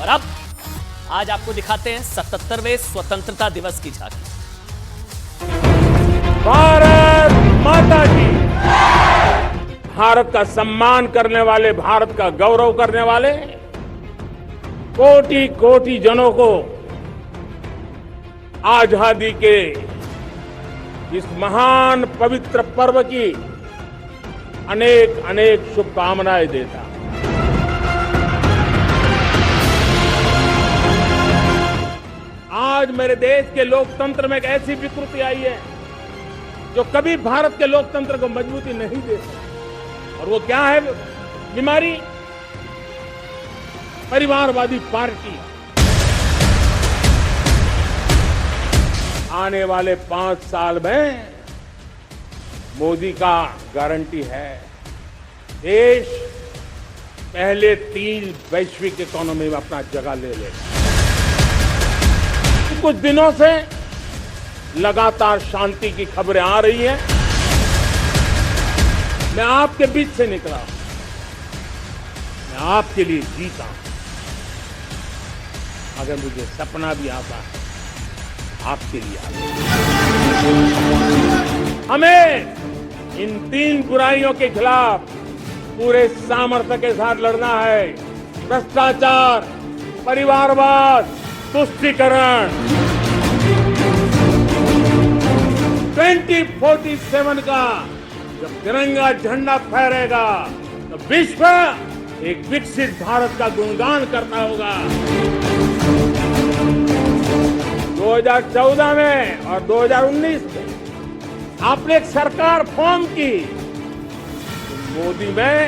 और अब आज आपको दिखाते हैं 77वें स्वतंत्रता दिवस की झांकी। भारत माता की। भारत का सम्मान करने वाले, भारत का गौरव करने वाले कोटि कोटि जनों को आजादी के इस महान पवित्र पर्व की अनेक अनेक शुभकामनाएं देता। आज मेरे देश के लोकतंत्र में एक ऐसी विकृति आई है जो कभी भारत के लोकतंत्र को मजबूती नहीं दे सकती। और वो क्या है बीमारी? परिवारवादी पार्टी। आने वाले 5 साल में मोदी का गारंटी है देश पहले 3 वैश्विक इकोनॉमी में अपना जगह ले लेगा। कुछ दिनों से लगातार शांति की खबरें आ रही हैं। मैं आपके बीच से निकला, मैं आपके लिए जीता। अगर मुझे सपना भी आता है, आपके लिए आता है। हमें इन 3 बुराइयों के खिलाफ पूरे सामर्थ्य के साथ लड़ना है। भ्रष्टाचार, परिवारवाद, तुष्टीकरण। 2047 का जब तिरंगा झंडा फहरेगा तो विश्व एक विकसित भारत का गुणगान करना होगा। 2014 में और 2019 में आपने एक सरकार फॉर्म की तो मोदी में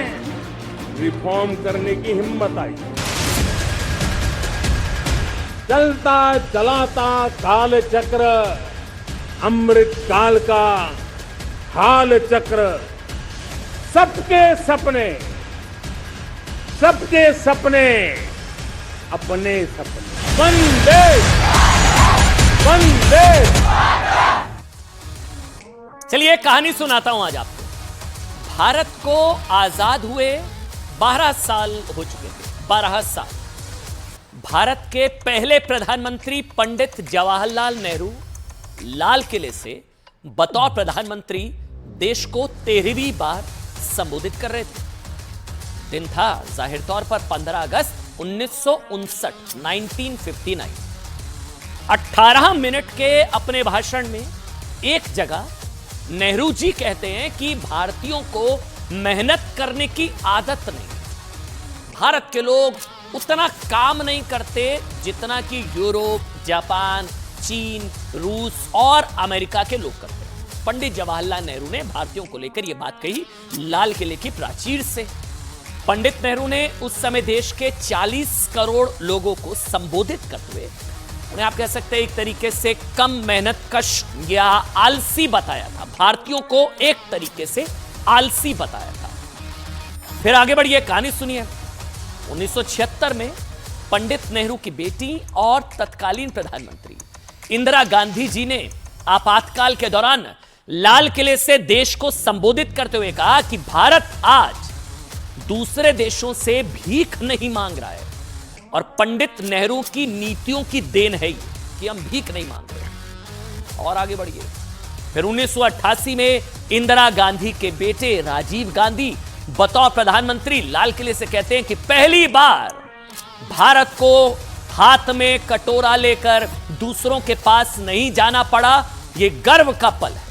रिफॉर्म करने की हिम्मत आई। चलता चलाता काल चक्र, अमृत काल का हाल चक्र। सबके सपने अपने सपने। वंदे वंदे। चलिए एक कहानी सुनाता हूं आज आपको। भारत को आजाद हुए 12 साल हो चुके थे। 12 साल। भारत के पहले प्रधानमंत्री पंडित जवाहरलाल नेहरू लाल किले से बतौर प्रधानमंत्री देश को 13वीं बार संबोधित कर रहे थे। दिन था जाहिर तौर पर 15 अगस्त 1959, 1959। 18 मिनट के अपने भाषण में एक जगह नेहरू जी कहते हैं कि भारतीयों को मेहनत करने की आदत नहीं। भारत के लोग उतना काम नहीं करते जितना कि यूरोप, जापान, चीन, रूस और अमेरिका के लोग करते हैं। पंडित जवाहरलाल नेहरू ने भारतीयों को लेकर यह बात कही लाल किले की प्राचीर से। पंडित नेहरू ने उस समय देश के 40 करोड़ लोगों को संबोधित करते हुए उन्हें आप कह सकते हैं एक तरीके से कम मेहनतकश या आलसी बताया था। भारतीयों को एक तरीके से आलसी बताया था। फिर आगे बढ़िए, कहानी सुनिए। 1976 में पंडित नेहरू की बेटी और तत्कालीन प्रधानमंत्री इंदिरा गांधी जी ने आपातकाल के दौरान लाल किले से देश को संबोधित करते हुए कहा कि भारत आज दूसरे देशों से भीख नहीं मांग रहा है और पंडित नेहरू की नीतियों की देन है कि हम भीख नहीं मांग रहे। और आगे बढ़िए। फिर 1988 में इंदिरा गांधी के बेटे राजीव गांधी बतौर प्रधानमंत्री लाल किले से कहते हैं कि पहली बार भारत को हाथ में कटोरा लेकर दूसरों के पास नहीं जाना पड़ा। यह गर्व का पल है।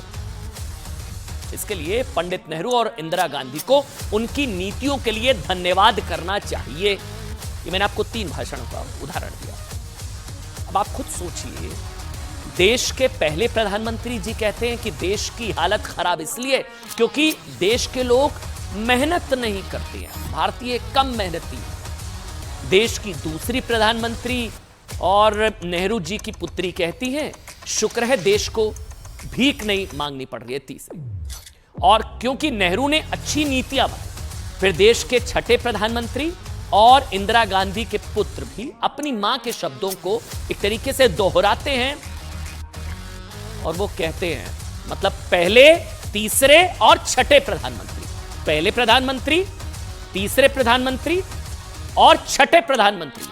इसके लिए पंडित नेहरू और इंदिरा गांधी को उनकी नीतियों के लिए धन्यवाद करना चाहिए। ये मैंने आपको 3 भाषणों का उदाहरण दिया। अब आप खुद सोचिए, देश के पहले प्रधानमंत्री जी कहते हैं कि देश की हालत खराब इसलिए क्योंकि देश के लोग मेहनत नहीं करते हैं, भारतीय कम मेहनती हैं। देश की दूसरी प्रधानमंत्री और नेहरू जी की पुत्री कहती हैं शुक्र है देश को भीख नहीं मांगनी पड़ रही है। तीसरी, और क्योंकि नेहरू ने अच्छी नीतियां बनाई, फिर देश के छठे प्रधानमंत्री और इंदिरा गांधी के पुत्र भी अपनी मां के शब्दों को एक तरीके से दोहराते हैं और वो कहते हैं, मतलब पहले, तीसरे और छठे प्रधानमंत्री, पहले प्रधानमंत्री, तीसरे प्रधानमंत्री और छठे प्रधानमंत्री,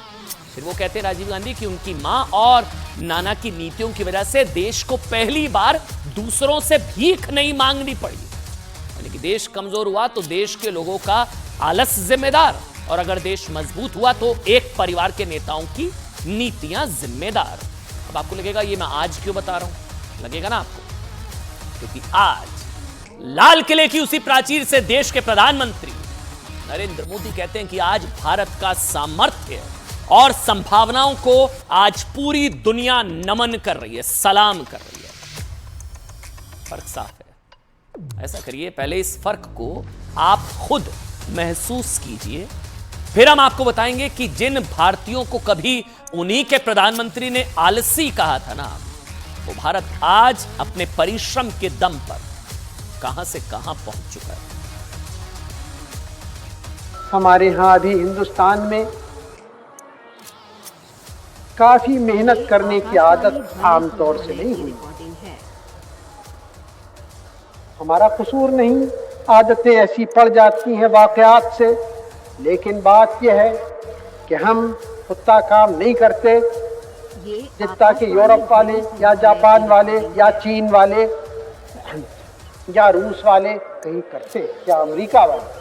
फिर वो कहते हैं राजीव गांधी कि उनकी मां और नाना की नीतियों की वजह से देश को पहली बार दूसरों से भीख नहीं मांगनी पड़ी। यानी कि देश कमजोर हुआ तो देश के लोगों का आलस जिम्मेदार, और अगर देश मजबूत हुआ तो एक परिवार के नेताओं की नीतियां जिम्मेदार। अब आपको लगेगा ये मैं आज क्यों बता रहा हूं, लगेगा ना आपको, क्योंकि आज लाल किले की उसी प्राचीर से देश के प्रधानमंत्री नरेंद्र मोदी कहते हैं कि आज भारत का सामर्थ्य और संभावनाओं को आज पूरी दुनिया नमन कर रही है, सलाम कर रही है। फर्क साफ है। ऐसा करिए, पहले इस फर्क को आप खुद महसूस कीजिए, फिर हम आपको बताएंगे कि जिन भारतीयों को कभी उन्हीं के प्रधानमंत्री ने आलसी कहा था ना, वो भारत आज अपने परिश्रम के दम पर कहां से कहां पहुंच चुका है। हमारे यहाँ अभी हिंदुस्तान में काफी मेहनत करने की आदत आमतौर से नहीं हुई। हमारा कसूर नहीं, आदतें ऐसी पड़ जाती हैं वाकयात से, लेकिन बात यह है कि हम उतना काम नहीं करते जितना कि यूरोप वाले या जापान वाले या चीन वाले या रूस वाले कहीं करते या अमेरिका वाले।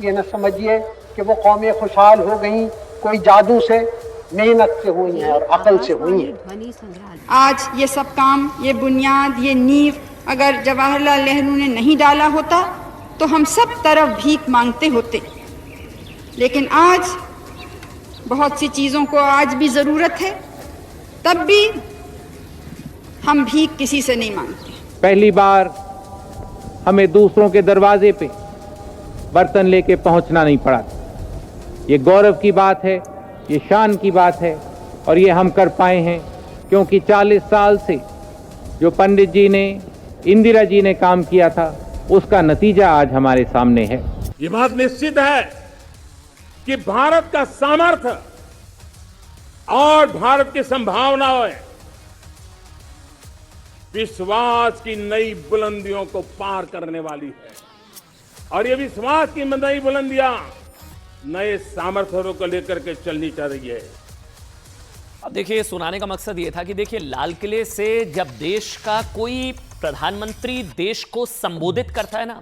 ये न समझिए कि वो कौमें खुशहाल हो गई कोई जादू से, मेहनत से हुई है और अकल से हुई है। आज ये सब काम, ये बुनियाद, ये नींव अगर जवाहरलाल नेहरू ने नहीं डाला होता तो हम सब तरफ भीख मांगते होते। लेकिन आज बहुत सी चीज़ों को आज भी ज़रूरत है, तब भी हम भीख किसी से नहीं मांगते। पहली बार हमें दूसरों के दरवाजे पे बर्तन लेके पहुंचना नहीं पड़ा। ये गौरव की बात है, ये शान की बात है, और ये हम कर पाए हैं क्योंकि 40 साल से जो पंडित जी ने, इंदिरा जी ने काम किया था, उसका नतीजा आज हमारे सामने है। ये बात निश्चित है कि भारत का सामर्थ्य और भारत की संभावनाएं विश्वास की नई बुलंदियों को पार करने वाली है, और ये विश्वास की नई बुलंदियां नए सामर्थ्यों को लेकर के चलनी चाह रही है। अब देखिए, सुनाने का मकसद ये था कि देखिए, लाल किले से जब देश का कोई प्रधानमंत्री देश को संबोधित करता है ना,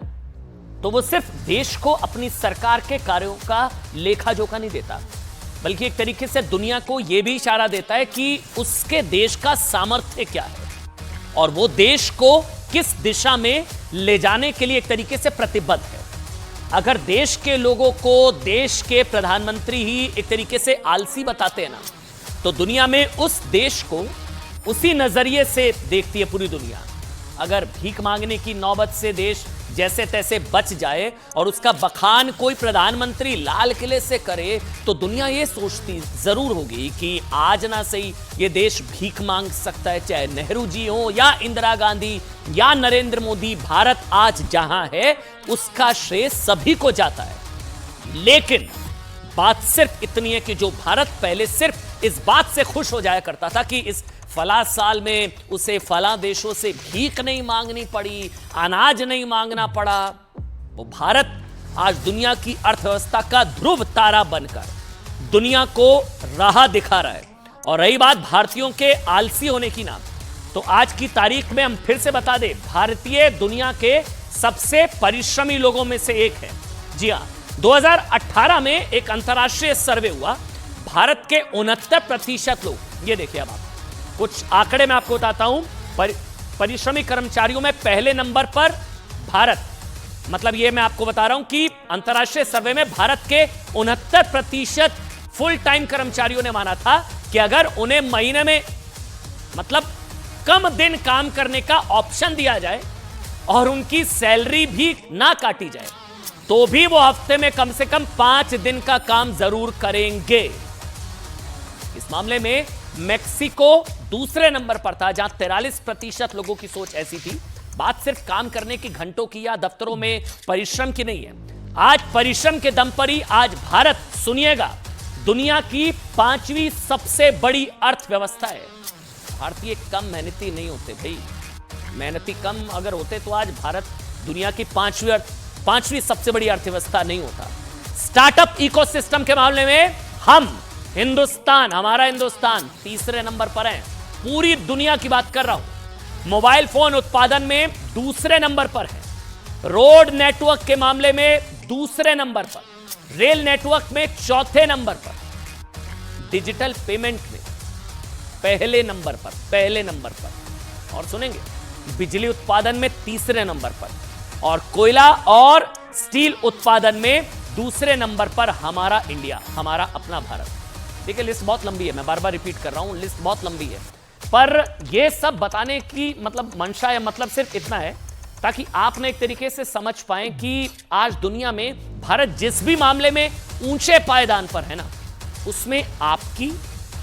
तो वो सिर्फ देश को अपनी सरकार के कार्यों का लेखा जोखा नहीं देता, बल्कि एक तरीके से दुनिया को यह भी इशारा देता है कि उसके देश का सामर्थ्य क्या है और वो देश को किस दिशा में ले जाने के लिए एक तरीके से प्रतिबद्ध है। अगर देश के लोगों को देश के प्रधानमंत्री ही एक तरीके से आलसी बताते हैं ना, तो दुनिया में उस देश को उसी नजरिए से देखती है पूरी दुनिया। अगर भीख मांगने की नौबत से देश जैसे तैसे बच जाए और उसका बखान कोई प्रधानमंत्री लाल किले से करे, तो दुनिया ये सोचती जरूर होगी कि आज ना सही ये देश भीख मांग सकता है, चाहे नेहरू जी हो या इंदिरा गांधी या नरेंद्र मोदी। भारत आज जहां है उसका श्रेय सभी को जाता है। लेकिन बात सिर्फ इतनी है कि जो भारत पहले सिर्फ इस बात से खुश हो जाया करता था कि इस फला साल में उसे फला देशों से भीख नहीं मांगनी पड़ी, अनाज नहीं मांगना पड़ा, वो भारत आज दुनिया की अर्थव्यवस्था का ध्रुव तारा बनकर दुनिया को राह दिखा रहा है। और रही बात भारतीयों के आलसी होने की ना, तो आज की तारीख में हम फिर से बता दें, भारतीय दुनिया के सबसे परिश्रमी लोगों में से एक है। जी हां, 2018 में एक अंतर्राष्ट्रीय सर्वे हुआ, भारत के 69% लोग, ये देखिए अब आप कुछ आंकड़े मैं आपको बताता हूं, परिश्रमी कर्मचारियों में पहले नंबर पर भारत, मतलब ये मैं आपको बता रहा हूं कि अंतर्राष्ट्रीय सर्वे में भारत के 69% फुल टाइम कर्मचारियों ने माना था कि अगर उन्हें महीने में मतलब कम दिन काम करने का ऑप्शन दिया जाए और उनकी सैलरी भी ना काटी जाए, तो भी वो हफ्ते में कम से कम 5 दिन का काम जरूर करेंगे। इस मामले में मेक्सिको दूसरे नंबर पर था, जहां 43% लोगों की सोच ऐसी थी। बात सिर्फ काम करने की, घंटों की या दफ्तरों में परिश्रम की नहीं है। आज परिश्रम के दम पर ही आज भारत, सुनिएगा, दुनिया की 5वीं सबसे बड़ी अर्थव्यवस्था है। भारतीय कम मेहनती नहीं होते भाई, मेहनती कम अगर होते तो आज भारत दुनिया की 5वीं सबसे बड़ी अर्थव्यवस्था नहीं होता। स्टार्टअप इकोसिस्टम के मामले में हम हिंदुस्तान, हमारा हिंदुस्तान तीसरे नंबर पर है। पूरी दुनिया की बात कर रहा हूं। मोबाइल फोन उत्पादन में दूसरे नंबर पर है। रोड नेटवर्क के मामले में दूसरे नंबर पर, रेल नेटवर्क में चौथे नंबर पर, डिजिटल पेमेंट में पहले नंबर पर, और सुनेंगे बिजली उत्पादन में तीसरे नंबर पर, और कोयला और स्टील उत्पादन में दूसरे नंबर पर हमारा इंडिया, हमारा अपना भारत। देखिए लिस्ट बहुत लंबी है, मैं बार बार रिपीट कर रहा हूं, लिस्ट बहुत लंबी है, पर यह सब बताने की मतलब मंशा या मतलब सिर्फ इतना है ताकि आपने एक तरीके से समझ पाएं कि आज दुनिया में भारत जिस भी मामले में ऊंचे पायदान पर है ना, उसमें आपकी,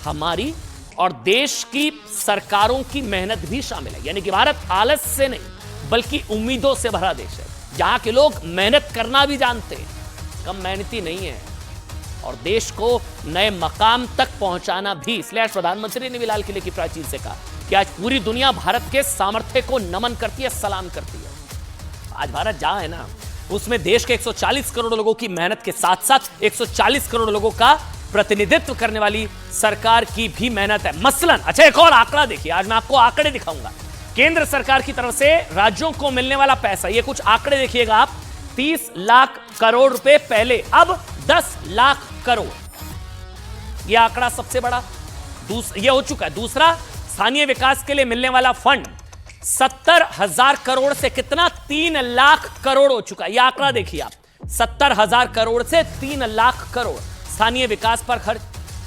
हमारी और देश की सरकारों की मेहनत भी शामिल है। यानी कि भारत आलस से नहीं बल्कि उम्मीदों से भरा देश है, जहां के लोग मेहनत करना भी जानते हैं, कम मेहनती नहीं है, और देश को नए मकाम तक पहुंचाना भी। इसलिए आज प्रधानमंत्री ने भी लाल किले की प्राचीर से कहा कि आज पूरी दुनिया भारत के सामर्थ्य को नमन करती है, सलाम करती है। आज भारत जहां है ना, उसमें देश के 140 करोड़ लोगों की मेहनत के साथ साथ 140 करोड़ लोगों का प्रतिनिधित्व करने वाली सरकार की भी मेहनत है। मसलन, अच्छा एक और आंकड़ा देखिए, आज मैं आपको आंकड़े दिखाऊंगा। केंद्र सरकार की तरफ से राज्यों को मिलने वाला पैसा, ये कुछ आंकड़े देखिएगा आप। 30 लाख करोड़ रुपए पहले, अब 10 लाख करोड़, यह आंकड़ा सबसे बड़ा यह हो चुका है। दूसरा, स्थानीय विकास के लिए मिलने वाला फंड 70,000 करोड़ से कितना, 3 लाख करोड़ हो चुका है। यह आंकड़ा देखिए आप, 70,000 करोड़ से 3 लाख करोड़ स्थानीय विकास पर खर्च।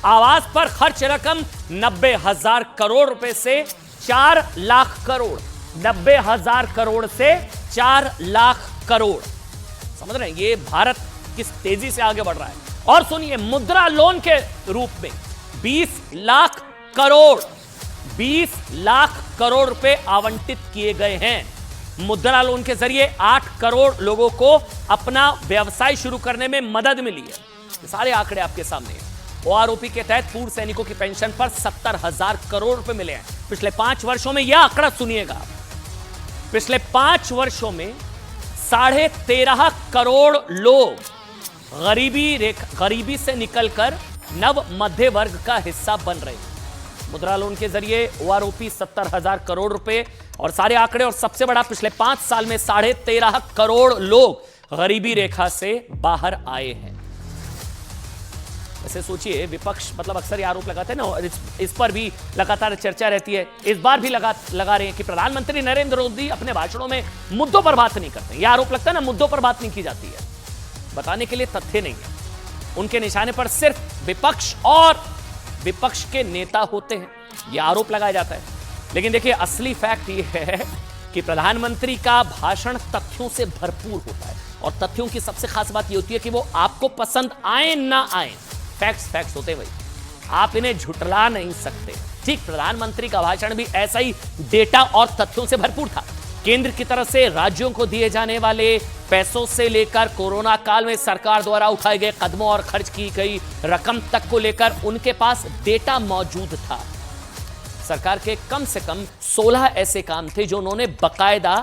आवास पर खर्च रकम 90,000 करोड़ रुपए से 4 लाख करोड़, 90,000 करोड़ से 4 लाख करोड़। समझ रहे हैं ये भारत किस तेजी से आगे बढ़ रहा है। और सुनिए, मुद्रा लोन के रूप में 20 लाख करोड़, 20 लाख करोड़ रुपए आवंटित किए गए हैं। मुद्रा लोन के जरिए 8 करोड़ लोगों को अपना व्यवसाय शुरू करने में मदद मिली है। ये सारे आंकड़े आपके सामने हैं। ओआरओपी के तहत पूर्व सैनिकों की पेंशन पर 70,000 करोड़ रुपए मिले हैं पिछले 5 वर्षों में। यह आंकड़ा सुनिएगा, पिछले 5 वर्षों में 13.5 करोड़ लोग गरीबी से निकलकर नव मध्य वर्ग का हिस्सा बन रहे हैं। मुद्रा लोन के जरिए ओआरओपी 70,000 करोड़ रुपए, और सारे आंकड़े, और सबसे बड़ा, पिछले 5 साल में 13.5 करोड़ लोग गरीबी रेखा से बाहर आए हैं। ऐसे सोचिए, विपक्ष मतलब अक्सर ये आरोप लगाते हैं ना, इस पर भी लगातार चर्चा रहती है। इस बार भी लगा रहे हैं कि प्रधानमंत्री नरेंद्र मोदी अपने भाषणों में मुद्दों पर बात नहीं करते। यह आरोप लगता है ना, मुद्दों पर बात नहीं की जाती है। बताने के लिए तथ्य नहीं है, उनके निशाने पर सिर्फ विपक्ष और विपक्ष के नेता होते हैं, यह आरोप लगाया जाता है। लेकिन देखिए, असली फैक्ट यह है कि प्रधानमंत्री का भाषण तथ्यों से भरपूर होता है, और तथ्यों की सबसे खास बात यह होती है कि वो आपको पसंद आए ना आए, फैक्ट्स होते हैं भाई, आप इन्हें झुठला नहीं सकते। ठीक, प्रधानमंत्री का भाषण भी ऐसा ही डेटा और तथ्यों से भरपूर था। केंद्र की तरफ से राज्यों को दिए जाने वाले पैसों से लेकर कोरोना काल में सरकार द्वारा उठाए गए कदमों और खर्च की गई रकम तक को लेकर उनके पास डेटा मौजूद था। सरकार के कम से कम 16 ऐसे काम थे जो उन्होंने बकायदा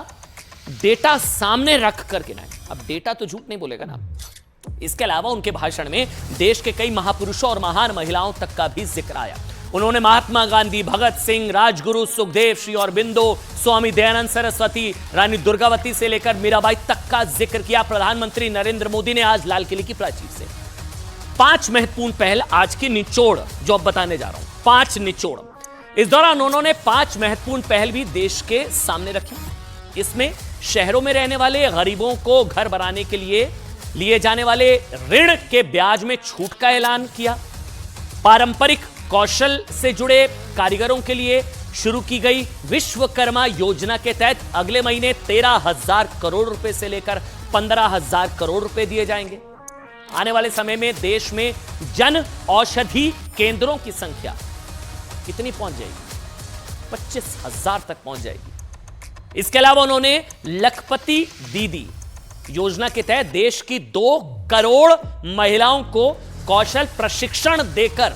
डेटा सामने रख कर गिनाए। अब डेटा तो झूठ नहीं बोलेगा ना। इसके अलावा उनके भाषण में देश के कई महापुरुषों और महान महिलाओं तक का भी जिक्र आया। उन्होंने महात्मा गांधी, भगत सिंह, राजगुरु सुखदेव, श्री अरबिंदो, स्वामी दयानंद सरस्वती, रानी दुर्गावती से लेकर मीराबाई तक का जिक्र किया। प्रधानमंत्री नरेंद्र मोदी ने आज लाल किले की प्राचीर से 5 महत्वपूर्ण पहल, आज की निचोड़ जो अब बताने जा रहा हूं, 5 निचोड़। इस दौरान उन्होंने 5 महत्वपूर्ण पहल भी देश के सामने रखी। इसमें शहरों में रहने वाले गरीबों को घर बनाने के लिए लिए जाने वाले ऋण के ब्याज में छूट का ऐलान किया। पारंपरिक कौशल से जुड़े कारीगरों के लिए शुरू की गई विश्वकर्मा योजना के तहत अगले महीने 13,000 करोड़ रुपए से लेकर 15,000 करोड़ रुपए दिए जाएंगे। आने वाले समय में देश में जन औषधि केंद्रों की संख्या कितनी पहुंच जाएगी? 25,000 तक पहुंच जाएगी। इसके अलावा उन्होंने लखपति दीदी योजना के तहत देश की 2 करोड़ महिलाओं को कौशल प्रशिक्षण देकर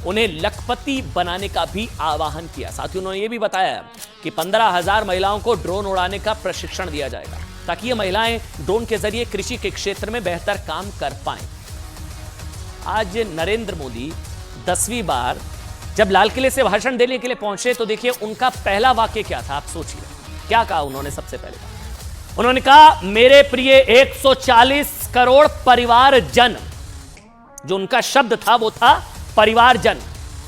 उन्हें लखपति बनाने का भी आह्वान किया। साथ ही उन्होंने यह भी बताया कि 15,000 महिलाओं को ड्रोन उड़ाने का प्रशिक्षण दिया जाएगा, ताकि ये महिलाएं ड्रोन के जरिए कृषि के क्षेत्र में बेहतर काम कर पाएं। आज नरेंद्र मोदी 10वीं बार जब लाल किले से भाषण देने के लिए पहुंचे तो देखिए उनका पहला वाक्य क्या था, आप सोचिए क्या कहा उन्होंने। सबसे पहले उन्होंने कहा, मेरे प्रिय 140 करोड़ परिवार जन। जो उनका शब्द था वो था परिवार जन,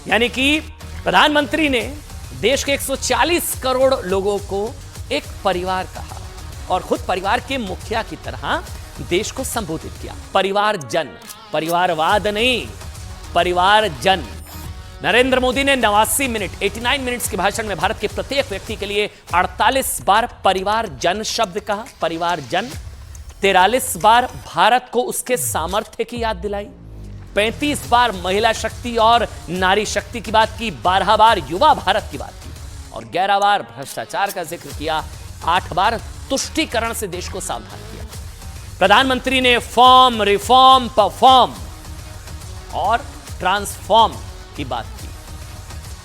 यानी कि प्रधानमंत्री ने देश के 140 करोड़ लोगों को एक परिवार कहा और खुद परिवार के मुखिया की तरह देश को संबोधित किया। परिवार जन, परिवारवाद नहीं, परिवार जन। नरेंद्र मोदी ने 89 मिनट्स के भाषण में भारत के प्रत्येक व्यक्ति के लिए 48 बार परिवार जन शब्द कहा, परिवार जन। 43 बार भारत को उसके सामर्थ्य की याद दिलाई, 35 बार महिला शक्ति और नारी शक्ति की बात की, 12 बार युवा भारत की बात की और 11 बार भ्रष्टाचार का जिक्र किया, 8 बार तुष्टीकरण से देश को सावधान किया। प्रधानमंत्री ने फॉर्म, रिफॉर्म, परफॉर्म और ट्रांसफॉर्म की बात की।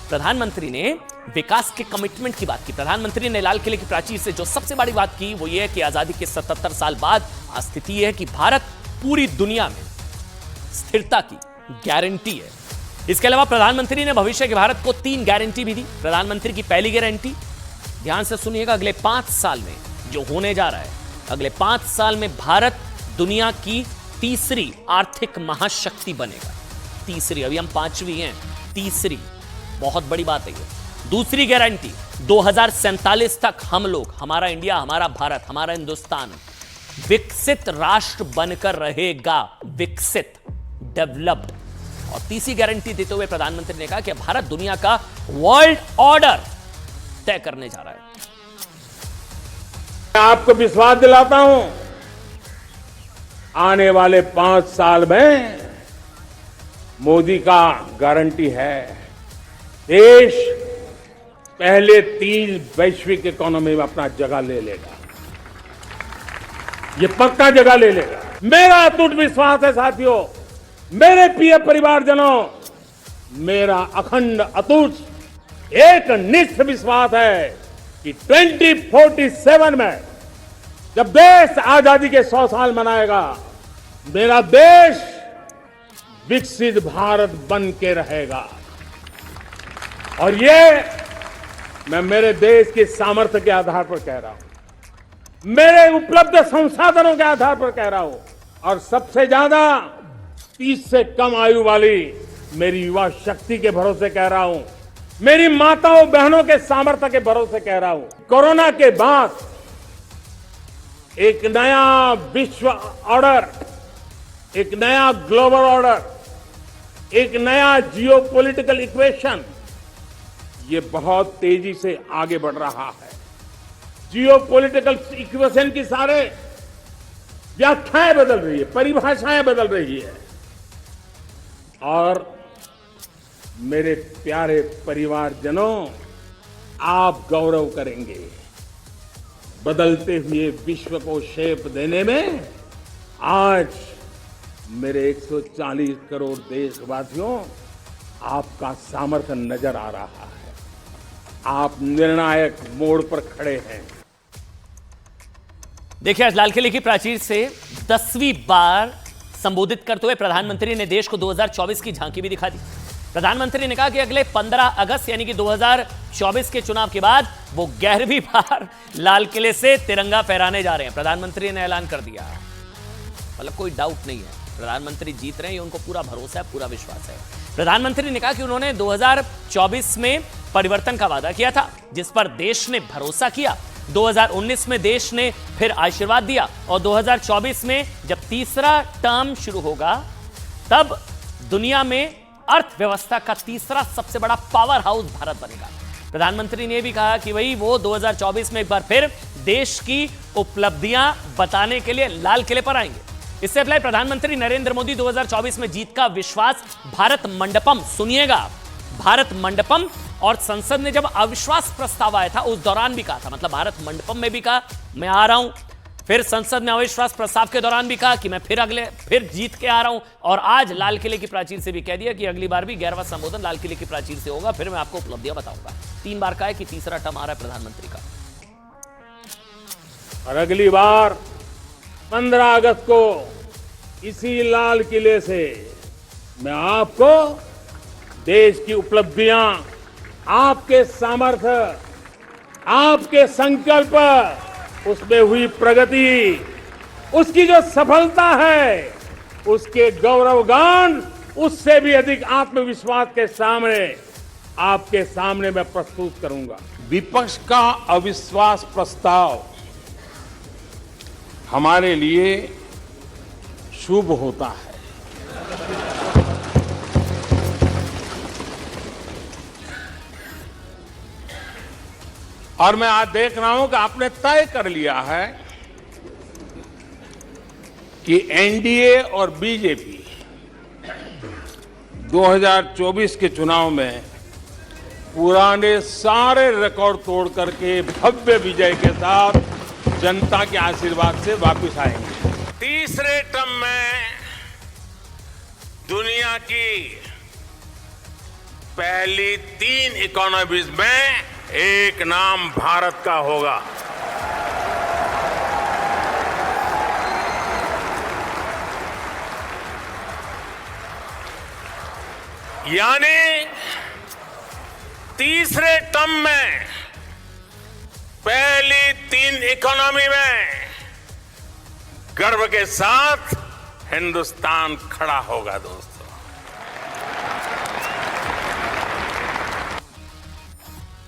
प्रधानमंत्री ने विकास के कमिटमेंट की बात की। प्रधानमंत्री ने लाल किले की प्राचीर से जो सबसे बड़ी बात की वो ये है कि आजादी के 77 साल बाद आज स्थिति यह है कि भारत पूरी दुनिया में स्थिरता की गारंटी है। इसके अलावा प्रधानमंत्री ने भविष्य के भारत को 3 गारंटी भी दी। प्रधानमंत्री की पहली गारंटी, ध्यान से सुनिएगा, अगले 5 साल में जो होने जा रहा है, अगले 5 साल में भारत दुनिया की तीसरी आर्थिक महाशक्ति बनेगा। तीसरी, अभी हम 5वीं हैं, तीसरी, बहुत बड़ी बात है ये। दूसरी गारंटी, 2047 तक हम लोग, हमारा इंडिया, हमारा भारत, हमारा हिंदुस्तान विकसित राष्ट्र बनकर रहेगा, विकसित, डेवलप्ड। और तीसरी गारंटी देते हुए प्रधानमंत्री ने कहा कि भारत दुनिया का वर्ल्ड ऑर्डर तय करने जा रहा है। मैं आपको विश्वास दिलाता हूं, आने वाले 5 साल में मोदी का गारंटी है, देश पहले 3 वैश्विक इकोनॉमी में अपना जगह ले लेगा। ये पक्का जगह ले लेगा। मेरा अटूट विश्वास है साथियों, मेरे प्रिय परिवारजनों, मेरा अखंड अटूट एक निष्ठ विश्वास है कि 2047 में जब देश आजादी के 100 साल मनाएगा, मेरा देश विकसित भारत बन के रहेगा। और ये मैं मेरे देश के सामर्थ्य के आधार पर कह रहा हूं, मेरे उपलब्ध संसाधनों के आधार पर कह रहा हूं, और सबसे ज्यादा 30 से कम आयु वाली मेरी युवा शक्ति के भरोसे कह रहा हूं, मेरी माताओं बहनों के सामर्थ्य के भरोसे कह रहा हूं। कोरोना के बाद एक नया विश्व ऑर्डर, एक नया ग्लोबल ऑर्डर, एक नया जियोपॉलिटिकल इक्वेशन, ये बहुत तेजी से आगे बढ़ रहा है। जियोपॉलिटिकल इक्वेशन की सारे व्याख्याएं बदल रही है, परिभाषाएं बदल रही है। और मेरे प्यारे परिवारजनों, आप गौरव करेंगे, बदलते हुए विश्व को शेप देने में आज मेरे 140 करोड़ देशवासियों, आपका सामर्थ्य नजर आ रहा है। आप निर्णायक मोड़ पर खड़े हैं। देखिए, आज लाल किले की प्राचीर से 10वीं बार संबोधित करते हुए प्रधानमंत्री ने देश को 2024 की झांकी भी दिखा दी। प्रधानमंत्री ने कहा कि अगले 15 अगस्त यानी कि 2024 के चुनाव के बाद वो 11वीं बार लाल किले से तिरंगा फहराने जा रहे हैं। प्रधानमंत्री ने ऐलान कर दिया, मतलब कोई डाउट नहीं है, प्रधानमंत्री जीत रहे हैं, उनको पूरा भरोसा है, पूरा विश्वास है। प्रधानमंत्री ने कहा कि उन्होंने 2024 में परिवर्तन का वादा किया था, जिस पर देश ने भरोसा किया। 2019 में देश ने फिर आशीर्वाद दिया और 2024 में जब तीसरा टर्म शुरू होगा, तब दुनिया में अर्थव्यवस्था का तीसरा सबसे बड़ा पावर हाउस भारत बनेगा। प्रधानमंत्री ने भी कहा कि वही वो 2024 में एक बार फिर देश की उपलब्धियां बताने के लिए लाल किले पर आएंगे। इससे पहले प्रधानमंत्री नरेंद्र मोदी 2024 में जीत का विश्वास भारत मंडपम, सुनिएगा, भारत मंडपम और संसद ने जब अविश्वास प्रस्ताव आया था उस दौरान भी कहा था, मतलब भारत मंडपम में भी कहा मैं आ रहा हूं, फिर संसद ने अविश्वास प्रस्ताव के दौरान भी कहा कि मैं फिर जीत के आ रहा हूं, और आज लाल किले की प्राचीर से भी कह दिया कि अगली बार भी 11वां संबोधन लाल किले की प्राचीर से होगा, फिर मैं आपको उपलब्धियां बताऊंगा। 3 बार कहा है कि तीसरा टर्म आ रहा है प्रधानमंत्री का। और अगली बार 15 अगस्त को इसी लाल किले से मैं आपको देश की उपलब्धियां आपके सामर्थ्य, आपके संकल्प, उसमें हुई प्रगति, उसकी जो सफलता है, उसके गौरवगान उससे भी अधिक आत्मविश्वास के सामने आपके सामने मैं प्रस्तुत करूंगा। विपक्ष का अविश्वास प्रस्ताव हमारे लिए शुभ होता है। और मैं आज देख रहा हूं कि आपने तय कर लिया है कि एनडीए और बीजेपी 2024 के चुनाव में पुराने सारे रिकॉर्ड तोड़ करके भव्य विजय के साथ जनता के आशीर्वाद से वापस आएंगे। तीसरे टर्म में दुनिया की पहली 3 इकोनॉमीज में एक नाम भारत का होगा। यानी तीसरे टर्म में पहली 3 इकोनॉमी में गर्व के साथ हिंदुस्तान खड़ा होगा। दोस्तों,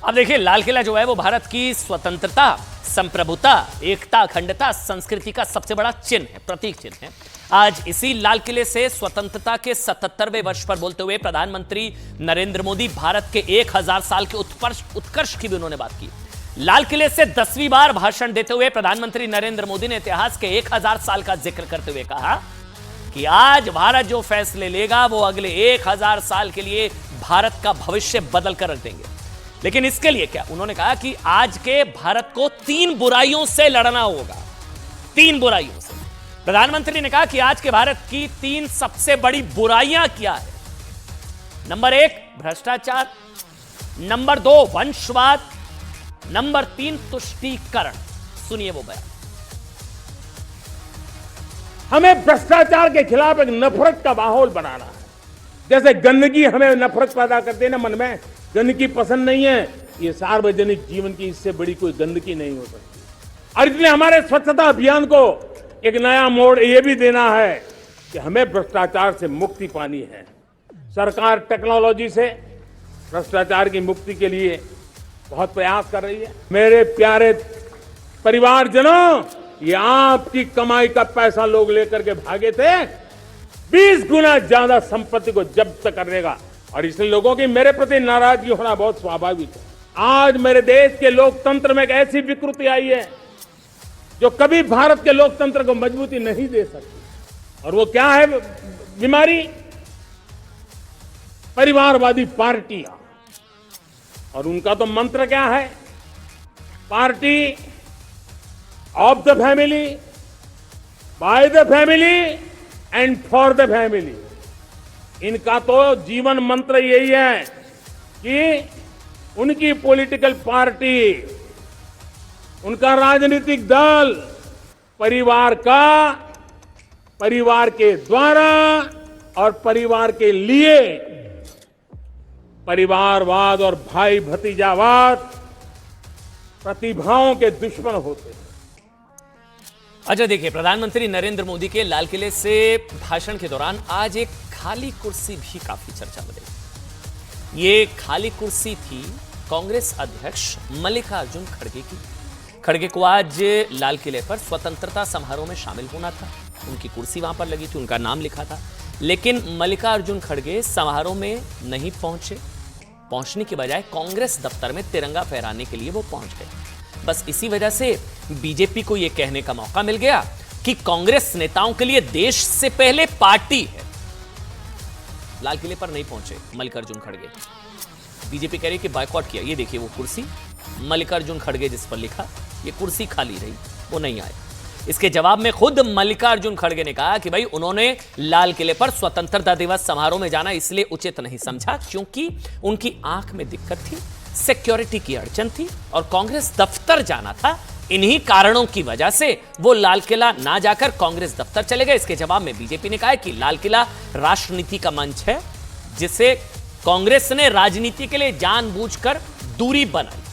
अब देखिए, लाल किला जो है वो भारत की स्वतंत्रता, संप्रभुता, एकता, अखंडता, संस्कृति का सबसे बड़ा चिन्ह है, प्रतीक चिन्ह है। आज इसी लाल किले से स्वतंत्रता के 77वें वर्ष पर बोलते हुए प्रधानमंत्री नरेंद्र मोदी भारत के 1000 साल के उत्कर्ष की भी उन्होंने बात की। लाल किले से 10वीं बार भाषण देते हुए प्रधानमंत्री नरेंद्र मोदी ने इतिहास के 1000 साल का जिक्र करते हुए कहा कि आज भारत जो फैसले लेगा वो अगले 1000 साल के लिए भारत का भविष्य बदल कर रख देंगे। लेकिन इसके लिए क्या? उन्होंने कहा कि आज के भारत को 3 बुराइयों से लड़ना होगा। 3 बुराइयों से। प्रधानमंत्री ने कहा कि आज के भारत की 3 सबसे बड़ी बुराइयां क्या है? नंबर 1 भ्रष्टाचार, नंबर 2 वंशवाद, नंबर 3 तुष्टीकरण। सुनिए वो बयान। हमें भ्रष्टाचार के खिलाफ एक नफरत का माहौल बनाना है। जैसे गंदगी हमें नफरत पैदा करते हैं ना, मन में गंदगी पसंद नहीं है, ये सार्वजनिक जीवन की इससे बड़ी कोई गंदगी नहीं हो सकती। और इसलिए हमारे स्वच्छता अभियान को एक नया मोड़ ये भी देना है कि हमें भ्रष्टाचार से मुक्ति पानी है। सरकार टेक्नोलॉजी से भ्रष्टाचार की मुक्ति के लिए बहुत प्रयास कर रही है। मेरे प्यारे परिवारजनों, ये आपकी कमाई का पैसा लोग लेकर के भागे थे, 20 गुना ज्यादा संपत्ति को जब्त करेगा। और इसलिए लोगों की मेरे प्रति नाराजगी होना बहुत स्वाभाविक है। आज मेरे देश के लोकतंत्र में एक ऐसी विकृति आई है जो कभी भारत के लोकतंत्र को मजबूती नहीं दे सकती। और वो क्या है बीमारी? परिवारवादी पार्टियां। और उनका तो मंत्र क्या है? Party of the family, by the family and for the family. इनका तो जीवन मंत्र यही है कि उनकी पॉलिटिकल पार्टी, उनका राजनीतिक दल परिवार का, परिवार के द्वारा और परिवार के लिए, परिवारवाद और भाई भतीजावाद प्रतिभाओं के दुश्मन होते हैं। अच्छा देखिए, प्रधानमंत्री नरेंद्र मोदी के लाल किले से भाषण के दौरान आज एक खाली कुर्सी भी काफी चर्चा में रही। ये खाली कुर्सी थी कांग्रेस अध्यक्ष मल्लिकार्जुन खड़गे की। खड़गे को आज लाल किले पर स्वतंत्रता समारोह में शामिल होना था। उनकी कुर्सी वहां पर लगी थी, उनका नाम लिखा था। लेकिन मल्लिकार्जुन खड़गे समारोह में नहीं पहुंचे। पहुंचने की बजाय कांग्रेस दफ्तर में तिरंगा फहराने के लिए वो पहुंच गए। बस इसी वजह से बीजेपी को यह कहने का मौका मिल गया कि कांग्रेस नेताओं के लिए देश से पहले पार्टी है। लाल किले पर नहीं पहुंचे मल्लिकार्जुन खड़गे। बीजेपी कह रही कि बायकॉट किया। ये देखिए वो कुर्सी, मल्लिकार्जुन खड़गे जिस पर लिखा, ये कुर्सी खाली रही, वो नहीं आए। इसके जवाब में खुद मल्लिकार्जुन खड़गे ने कहा कि भाई उन्होंने लाल किले पर स्वतंत्रता दिवस समारोह में जाना इसलिए उचित नहीं समझा क्योंकि उनकी आंख में दिक्कत थी, सिक्योरिटी की अड़चन थी और कांग्रेस दफ्तर जाना था। इन्हीं कारणों की वजह से वो लाल किला ना जाकर कांग्रेस दफ्तर चले गए। इसके जवाब में बीजेपी ने कहा कि लाल किला राष्ट्रनीति का मंच है जिसे कांग्रेस ने राजनीति के लिए जानबूझकर दूरी बनाई।